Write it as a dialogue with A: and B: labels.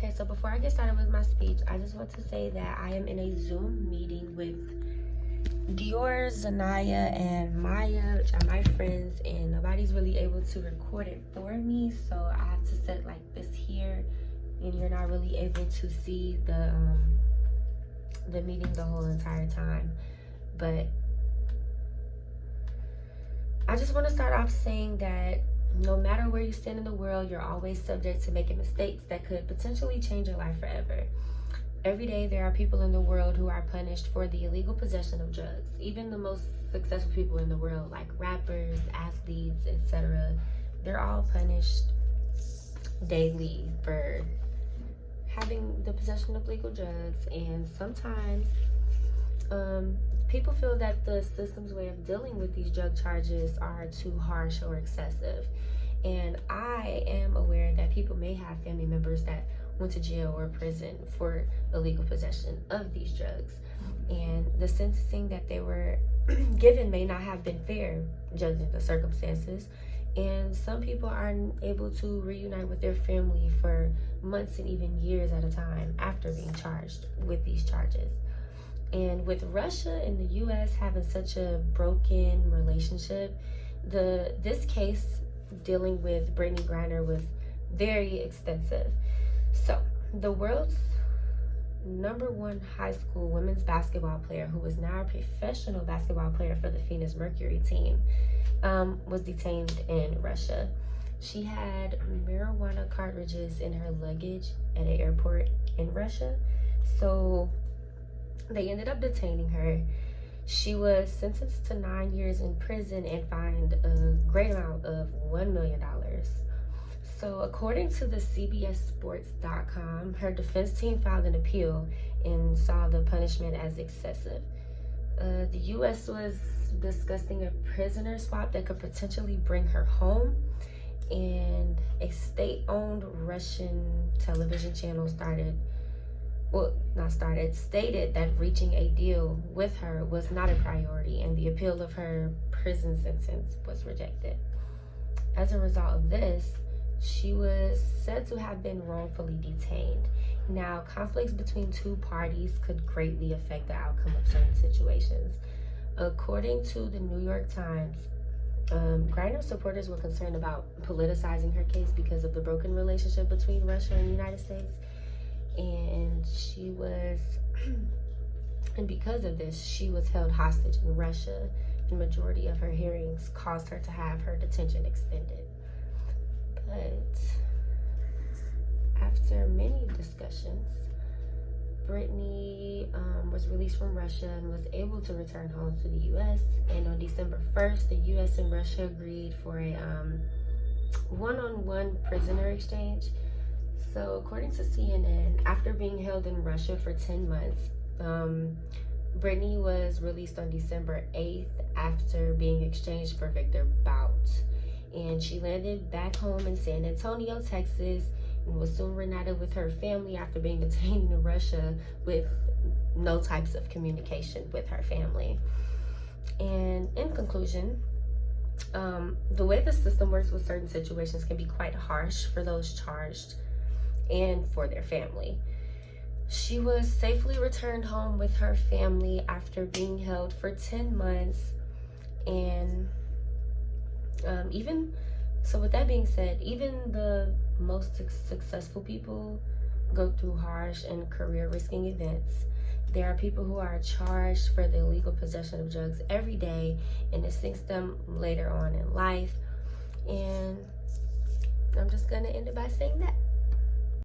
A: Okay, so before I get started with my speech, I just want to say that I am in a Zoom meeting with Dior, Zanaya, and Maya, which are my friends, and nobody's really able to record it for me, so I have to set like this here, and you're not really able to see the meeting the whole entire time. But I just want to start off saying that no matter where you stand in the world, you're always subject to making mistakes that could potentially change your life forever. Every day, there are people in the world who are punished for the illegal possession of drugs. Even the most successful people in the world, like rappers, athletes, etc., they're all punished daily for having the possession of legal drugs. And sometimes people feel that the system's way of dealing with these drug charges are too harsh or excessive. And I am aware that people may have family members that went to jail or prison for illegal possession of these drugs. And the sentencing that they were given may not have been fair, judging the circumstances. And some people aren't able to reunite with their family for months and even years at a time after being charged with these charges. And with Russia and the US having such a broken relationship, this case dealing with Brittney Griner was very extensive. So, the world's #1 high school women's basketball player, who is now a professional basketball player for the Phoenix Mercury team, was detained in Russia. She had marijuana cartridges in her luggage at an airport in Russia. So, they ended up detaining her. She was sentenced to 9 years in prison and fined a great amount of $1 million. So according to the CBSSports.com, her defense team filed an appeal and saw the punishment as excessive. The U.S. was discussing a prisoner swap that could potentially bring her home, and a state-owned Russian television channel stated that reaching a deal with her was not a priority, and the appeal of her prison sentence was rejected. As a result of this, she was said to have been wrongfully detained. Now, conflicts between two parties could greatly affect the outcome of certain situations. According to the New York Times, Griner supporters were concerned about politicizing her case because of the broken relationship between Russia and the United States. And because of this, she was held hostage in Russia. The majority of her hearings caused her to have her detention extended. But after many discussions, Brittney was released from Russia and was able to return home to the U.S. And on December 1st, the U.S. and Russia agreed for a one-on-one prisoner exchange. So according to CNN, after being held in Russia for 10 months, Brittney was released on December 8th after being exchanged for Victor Bout. And she landed back home in San Antonio, Texas, and was soon reunited with her family after being detained in Russia with no types of communication with her family. And in conclusion, the way the system works with certain situations can be quite harsh for those charged and for their family. She was safely returned home with her family after being held for 10 months. And with that being said, even the most successful people go through harsh and career-risking events. There are people who are charged for the illegal possession of drugs every day, and it sinks them later on in life. And I'm just gonna end it by saying that.